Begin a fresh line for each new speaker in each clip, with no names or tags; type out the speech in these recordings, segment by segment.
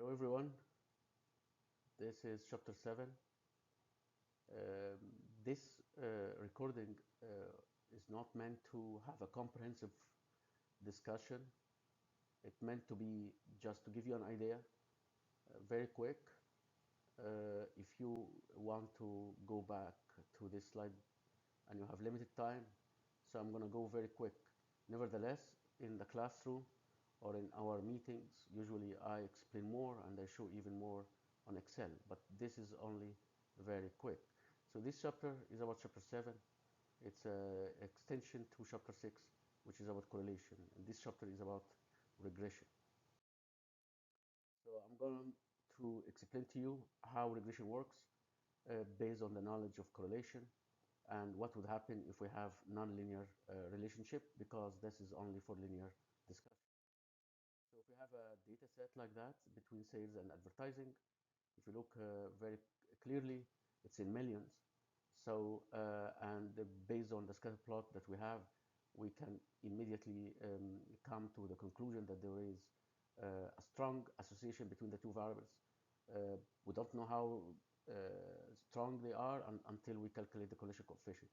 Hello everyone, this is chapter 7. Um, this recording is not meant to have a comprehensive discussion. It's meant to be just to give you an idea, very quick. If you want to go back to this slide and you have limited time, so I'm going to go very quick. Nevertheless, in the classroom or in our meetings, usually I explain more and I show even more on Excel, but this is only very quick. So this chapter is about chapter 7. It's an extension to chapter 6, which is about correlation. And this chapter is about regression. So I'm going to explain to you how regression works based on the knowledge of correlation and what would happen if we have nonlinear relationship, because this is only for linear discussion. So if we have a data set like that between sales and advertising, if you look very clearly, it's in millions. So, and based on the scatter plot that we have, we can immediately come to the conclusion that there is a strong association between the two variables. We don't know how strong they are until we calculate the correlation coefficient.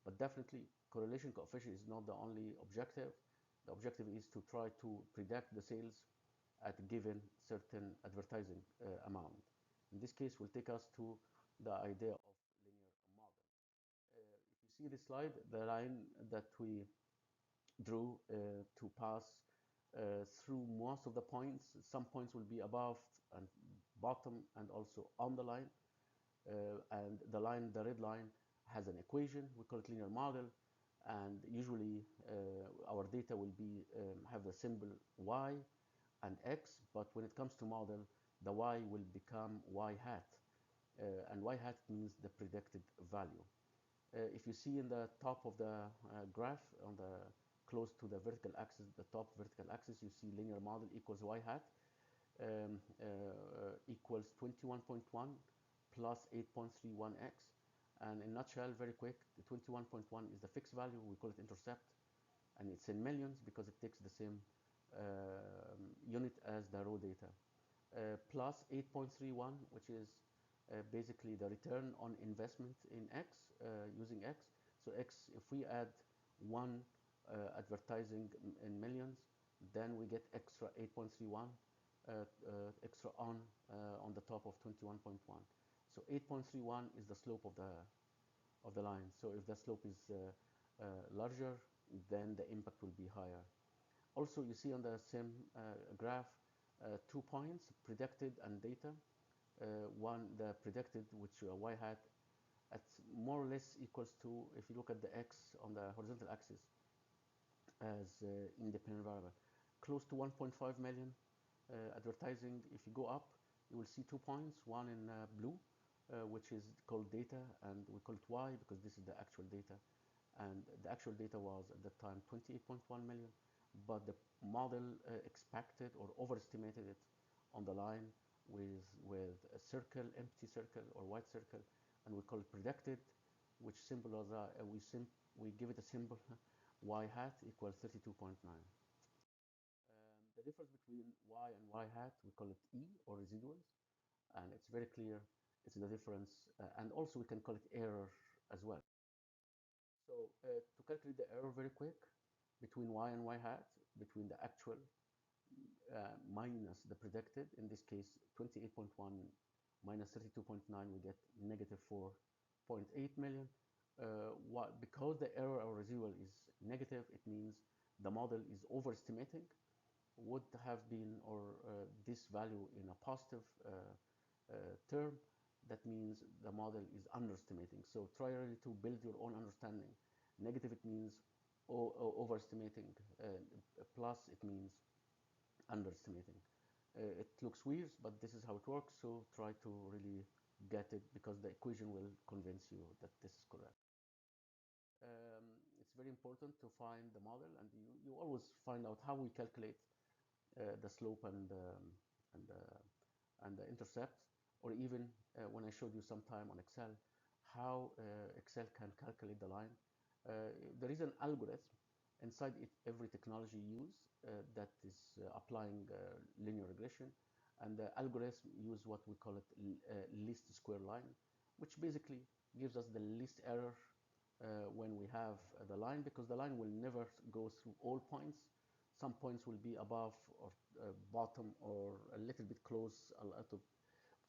But definitely, correlation coefficient is not the only objective. The objective is to try to predict the sales at a given certain advertising amount. In this case, will take us to the idea of linear model. If you see this slide, the line that we drew to pass through most of the points, some points will be above and bottom and also on the line. And the red line, has an equation. We call it linear model. And usually our data will be have the symbol y and x, but when it comes to model, the y will become y hat. And y hat means the predicted value. If you see in the top of the graph, on the close to the vertical axis, the top vertical axis, you see linear model equals y hat equals 21.1 plus 8.31x. And in a nutshell, very quick, the 21.1 is the fixed value. We call it intercept, and it's in millions because it takes the same unit as the raw data. Plus 8.31, which is basically the return on investment in X, using X. So X, if we add one advertising in millions, then we get extra 8.31 extra on the top of 21.1. So 8.31 is the slope of the line. So if the slope is larger, then the impact will be higher. Also, you see on the same graph 2 points, predicted and data. One, the predicted, which y hat, at more or less equals to, if you look at the x on the horizontal axis as independent variable, close to 1.5 million advertising. If you go up, you will see 2 points, one in blue, which is called data, and we call it y because this is the actual data. And the actual data was at that time 28.1 million, but the model expected or overestimated it on the line with a circle, empty circle or white circle, and we call it predicted, which symbolizes we give it a symbol y hat equals 32.9. The difference between y and y hat, we call it e or residuals, and it's very clear. It's the difference, and also we can call it error as well. So to calculate the error very quick between y and y hat, between the actual minus the predicted, in this case 28.1 minus 32.9, we get negative 4.8 million. Because the error or residual is negative, it means the model is overestimating. Would have been or this value in a positive term, that means the model is underestimating. So try really to build your own understanding. Negative, it means overestimating. Plus, it means underestimating. It looks weird, but this is how it works. So try to really get it, because the equation will convince you that this is correct. It's very important to find the model, and you always find out how we calculate the slope and the intercept, or even when I showed you sometime on Excel, how Excel can calculate the line. There is an algorithm inside every technology you use that is applying linear regression, And the algorithm use what we call it least square line, which basically gives us the least error when we have the line, because the line will never go through all points. Some points will be above or bottom or a little bit close, a little,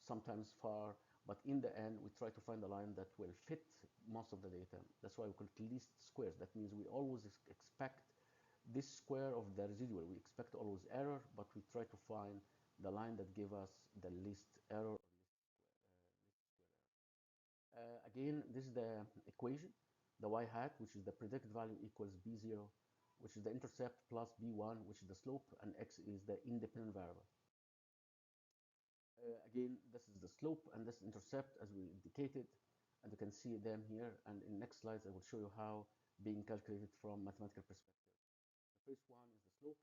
sometimes far, but in the end we try to find a line that will fit most of the data. That's why we call it least squares. That means we always expect this square of the residual. We expect always error, but we try to find the line that give us the least error. Again, this is the equation, the y hat, which is the predicted value, equals b0, which is the intercept, plus b1, which is the slope, and x is the independent variable. Again, this is the slope and this intercept as we indicated, and you can see them here. And in next slides, I will show you how being calculated from mathematical perspective. The first one is the slope,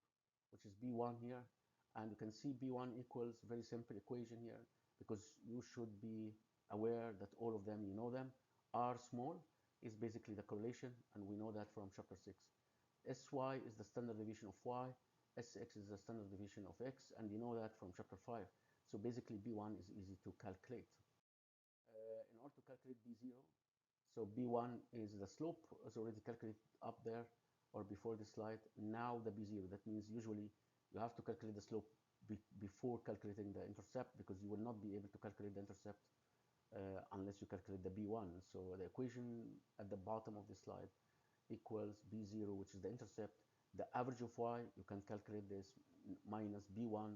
which is b1 here, and you can see b1 equals very simple equation here, because you should be aware that all of them, you know them. R small is basically the correlation, and we know that from chapter 6. Sy is the standard deviation of y, Sx is the standard deviation of x, and you know that from chapter 5. So basically b1 is easy to calculate. In order to calculate b0, so b1 is the slope, is already calculated up there or before the slide. Now the b0, that means usually you have to calculate the slope before calculating the intercept, because you will not be able to calculate the intercept unless you calculate the b1. So the equation at the bottom of the slide equals b0, which is the intercept. The average of y, you can calculate this, minus b1,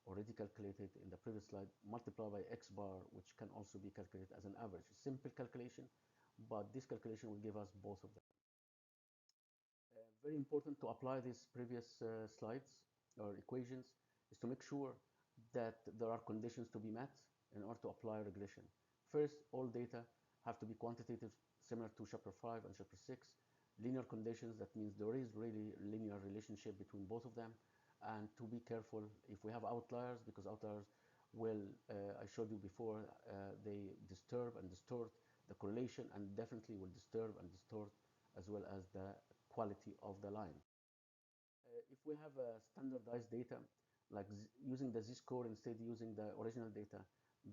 already calculated in the previous slide, multiplied by x bar, which can also be calculated as an average. Simple calculation, but this calculation will give us both of them. Very important to apply these previous slides or equations is to make sure that there are conditions to be met in order to apply regression. First, all data have to be quantitative, similar to chapter 5 and chapter 6. Linear conditions, that means there is really linear relationship between both of them. And to be careful if we have outliers, because outliers will, I showed you before, they disturb and distort the correlation, and definitely will disturb and distort as well as the quality of the line. If we have standardized data, like using the z-score instead using the original data,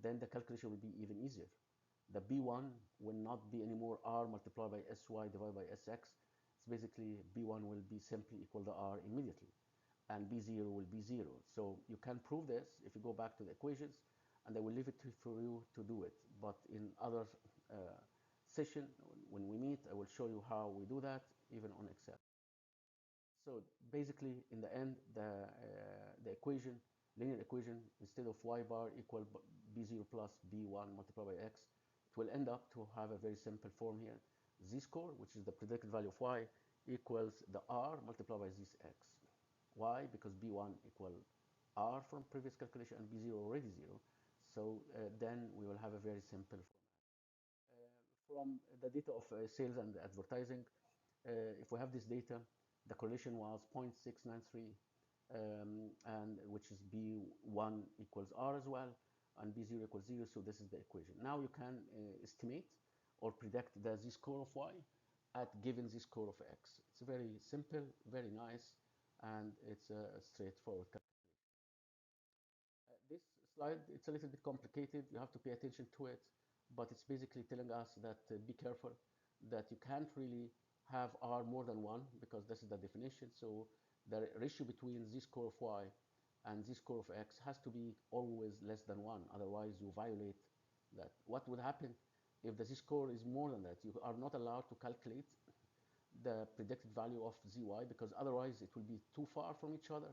then the calculation will be even easier. The b1 will not be anymore r multiplied by sy divided by sx. It's basically b1 will be simply equal to r immediately, and b0 will be 0. So you can prove this if you go back to the equations, and I will leave it for you to do it. But in other session, when we meet, I will show you how we do that, even on Excel. So basically, in the end, the equation, linear equation, instead of y bar equal b0 plus b1 multiplied by x, it will end up to have a very simple form here. Z-score, which is the predicted value of y, equals the r multiplied by zx. Why? Because b1 equal r from previous calculation and b0 already 0. So then we will have a very simple format. From the data of sales and advertising, if we have this data, the correlation was 0.693, and which is b1 equals r as well, and b0 equals 0. So this is the equation. Now you can estimate or predict the z-score of y at given z-score of x. It's very simple, very nice, and it's a straightforward calculation. This slide, it's a little bit complicated. You have to pay attention to it, but it's basically telling us that be careful, that you can't really have r more than 1, because this is the definition. So the ratio between z-score of y and z-score of x has to be always less than 1. Otherwise, you violate that. What would happen if the z-score is more than that? You are not allowed to calculate the predicted value of zy, because otherwise it will be too far from each other.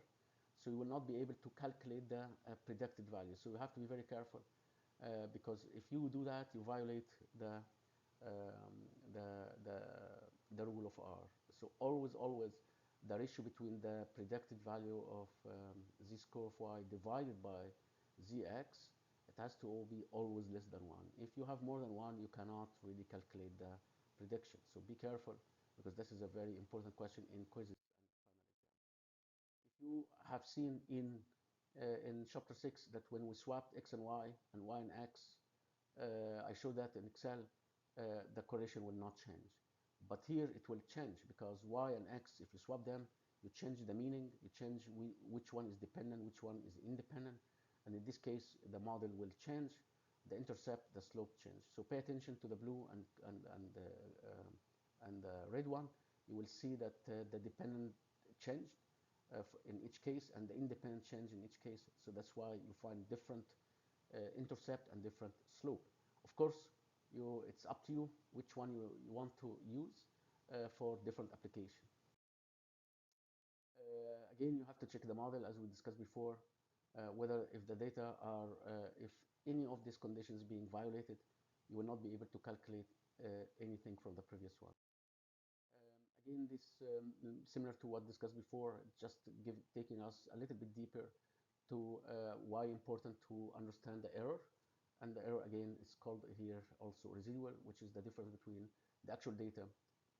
So you will not be able to calculate the predicted value. So you have to be very careful, because if you do that, you violate the rule of R. So always the ratio between the predicted value of z-score of y divided by zx, it has to be always less than 1. If you have more than 1, you cannot really calculate the prediction. So be careful, because this is a very important question in quizzes and final exam. If you have seen in chapter 6 that when we swapped x and y and x, I showed that in Excel, the correlation will not change. But here it will change, because y and x, if you swap them, you change the meaning, you change which one is dependent, which one is independent. And in this case, the model will change, the intercept, the slope change. So pay attention to the blue and the red one. You will see that the dependent changed in each case and the independent change in each case. So that's why you find different intercept and different slope. Of course, it's up to you which one you want to use for different application. Again, you have to check the model as we discussed before, whether if the data are, if any of these conditions being violated, you will not be able to calculate anything from the previous one. Again, this similar to what discussed before, just taking us a little bit deeper to why important to understand the error. And the error again is called here also residual, which is the difference between the actual data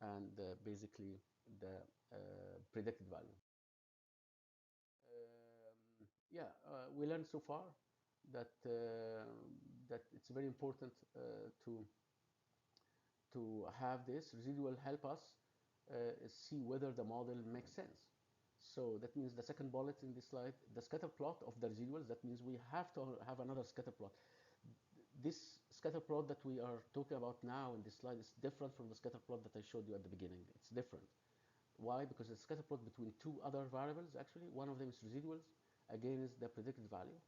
and basically the predicted value. Yeah, we learned so far that that it's very important to have this residual help us see whether the model makes sense. So that means the second bullet in this slide, the scatter plot of the residuals. That means we have to have another scatter plot. This scatter plot that we are talking about now in this slide is different from the scatter plot that I showed you at the beginning. It's different. Why? Because it's a scatter plot between two other variables actually. One of them is residuals, again is the predicted value.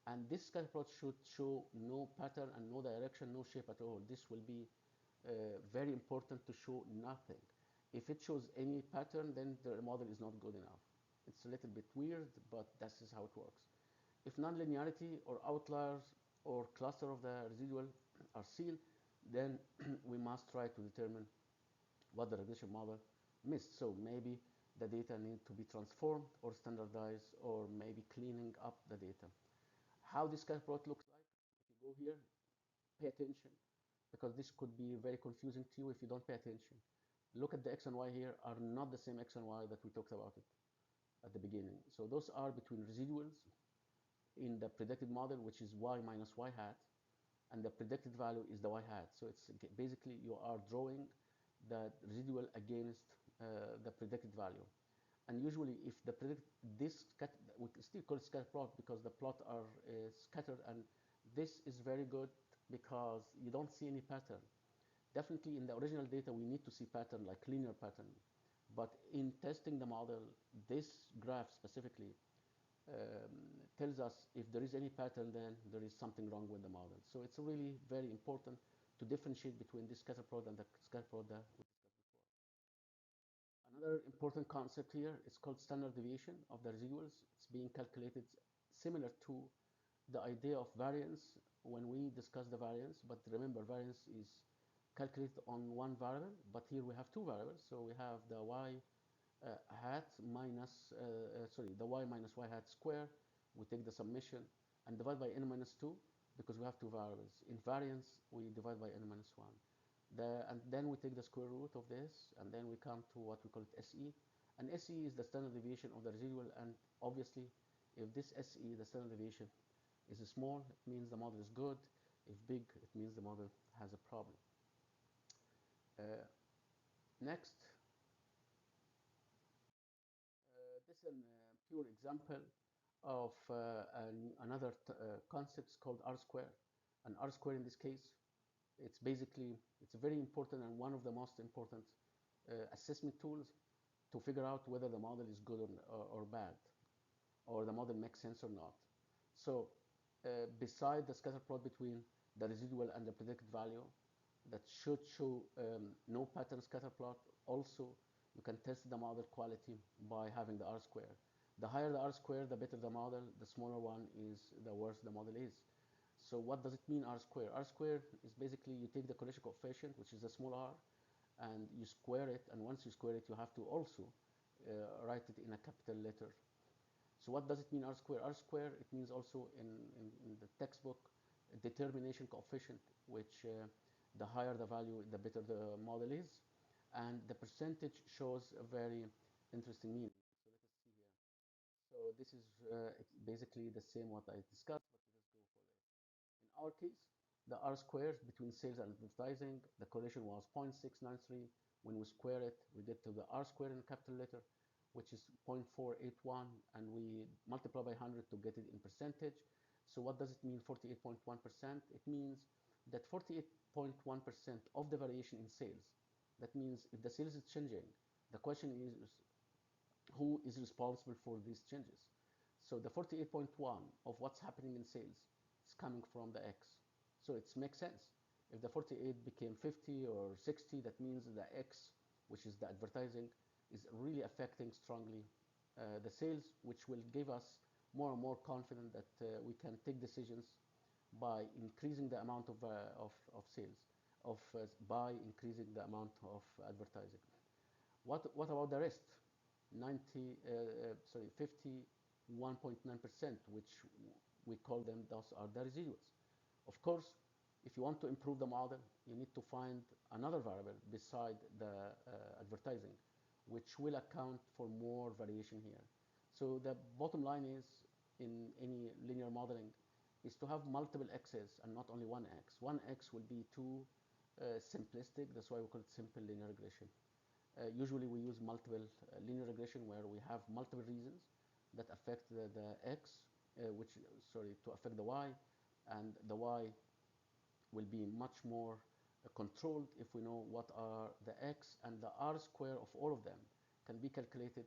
And this scatter plot should show no pattern and no direction, no shape at all. This will be very important to show nothing. If it shows any pattern, then the model is not good enough. It's a little bit weird, but this is how it works. If nonlinearity or outliers or cluster of the residual are seen, then we must try to determine what the regression model missed. So maybe the data need to be transformed or standardized, or maybe cleaning up the data. How this scatter plot looks like, if you go here, pay attention, because this could be very confusing to you if you don't pay attention. Look at the x and y here are not the same x and y that we talked about it at the beginning. So those are between residuals in the predicted model, which is y minus y hat, and the predicted value is the y hat. So it's basically you are drawing the residual against the predicted value. And usually if the we still call it scatter plot because the plot are scattered, and this is very good because you don't see any pattern. Definitely in the original data we need to see pattern, like linear pattern, but in testing the model, this graph specifically tells us if there is any pattern, then there is something wrong with the model. So it's really very important to differentiate between this scatter plot and the scatter plot that we discussed before. Another important concept here is called standard deviation of the residuals. It's being calculated similar to the idea of variance when we discuss the variance, but remember variance is calculated on one variable, but here we have two variables. So we have the y hat minus, the y minus y hat square. We take the summation and divide by n minus 2 because we have two variables. In variance, we divide by n minus 1. And then we take the square root of this, and then we come to what we call it SE. And SE is the standard deviation of the residual, and obviously, if this SE, the standard deviation, is small, it means the model is good. If big, it means the model has a problem. Next, this is a pure example of another concept called R square. And R square in this case, it's very important and one of the most important assessment tools to figure out whether the model is good or bad, or the model makes sense or not. So beside the scatter plot between the residual and the predicted value that should show no pattern scatter plot, also you can test the model quality by having the R square. The higher the R square, the better the model. The smaller one is the worse the model is. So what does it mean, R square? R square is basically you take the correlation coefficient, which is a small r, and you square it, and once you square it, you have to also write it in a capital letter. So what does it mean, R square? R square, it means also in the textbook, determination coefficient, which the higher the value, the better the model is. And the percentage shows a very interesting meaning. So let us see here. So this is basically the same what I discussed, but let us go for this. In our case, the R squares between sales and advertising, the correlation was 0.693. When we square it, we get to the R square in capital letter, which is 0.481, and we multiply by 100 to get it in percentage. So what does it mean 48.1%? It means that 48.1% of the variation in sales. That means if the sales is changing, the question is who is responsible for these changes. So the 48.1 of what's happening in sales is coming from the X. So it makes sense. If the 48 became 50 or 60, that means the X, which is the advertising, is really affecting strongly the sales, which will give us more and more confident that we can take decisions by increasing the amount of sales, by increasing the amount of advertising. What about the rest? 51.9%, which we call them, those are the residuals. Of course, if you want to improve the model, you need to find another variable beside the advertising, which will account for more variation here. So the bottom line is, in any linear modeling, is to have multiple x's and not only one x. One x will be too simplistic. That's why we call it simple linear regression. Usually we use multiple linear regression where we have multiple reasons that affect the x, to affect the y, and the y will be much more controlled if we know what are the x, and the r square of all of them can be calculated,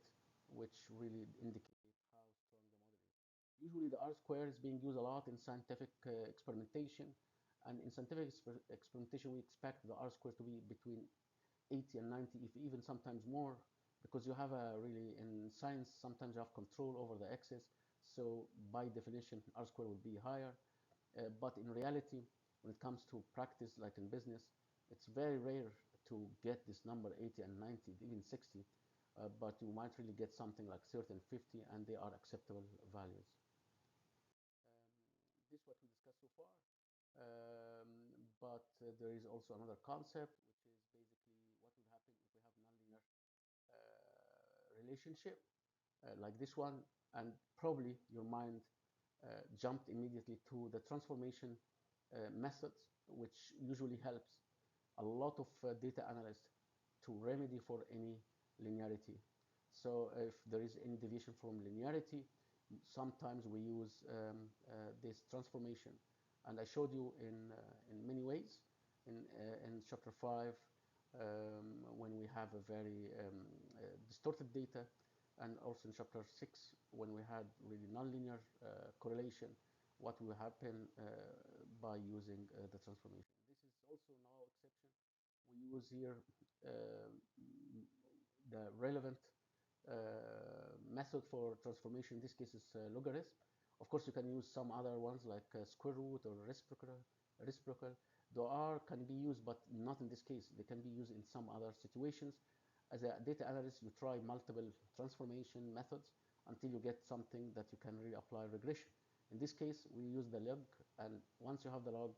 which really indicate how strong the model is. Usually the r square is being used a lot in scientific experimentation, and in scientific experimentation we expect the r square to be between 80 and 90, if even sometimes more, because you have a really, in science, sometimes you have control over the x's, so by definition, R square would be higher. But in reality, when it comes to practice, like in business, it's very rare to get this number 80 and 90, even 60, but you might really get something like 30 and 50, and they are acceptable values. This is what we discussed so far. But there is also another concept, which is basically what would happen if we have nonlinear relationship like this one, and probably your mind jumped immediately to the transformation methods, which usually helps a lot of data analysts to remedy for any linearity. So if there is any deviation from linearity, sometimes we use this transformation. And I showed you in many ways in chapter 5 when we have a very distorted data, and also in chapter 6 when we had really nonlinear correlation, what will happen by using the transformation. This is also no exception. We use here the relevant method for transformation. In this case is logarithm. Of course, you can use some other ones like square root or reciprocal. They can be used, but not in this case. They can be used in some other situations. As a data analyst, you try multiple transformation methods until you get something that you can really apply regression. In this case, we use the log, and once you have the log,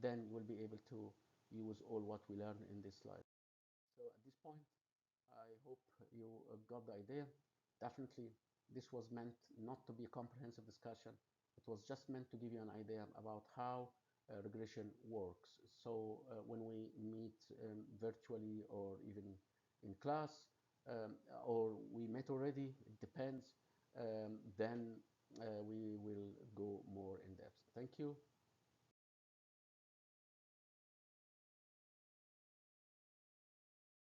then you will be able to use all what we learned in this slide. So at this point, I hope you got the idea. Definitely, this was meant not to be a comprehensive discussion. It was just meant to give you an idea about how regression works. So when we meet virtually or even in class, or we met already, it depends, then we will go more in depth. Thank you.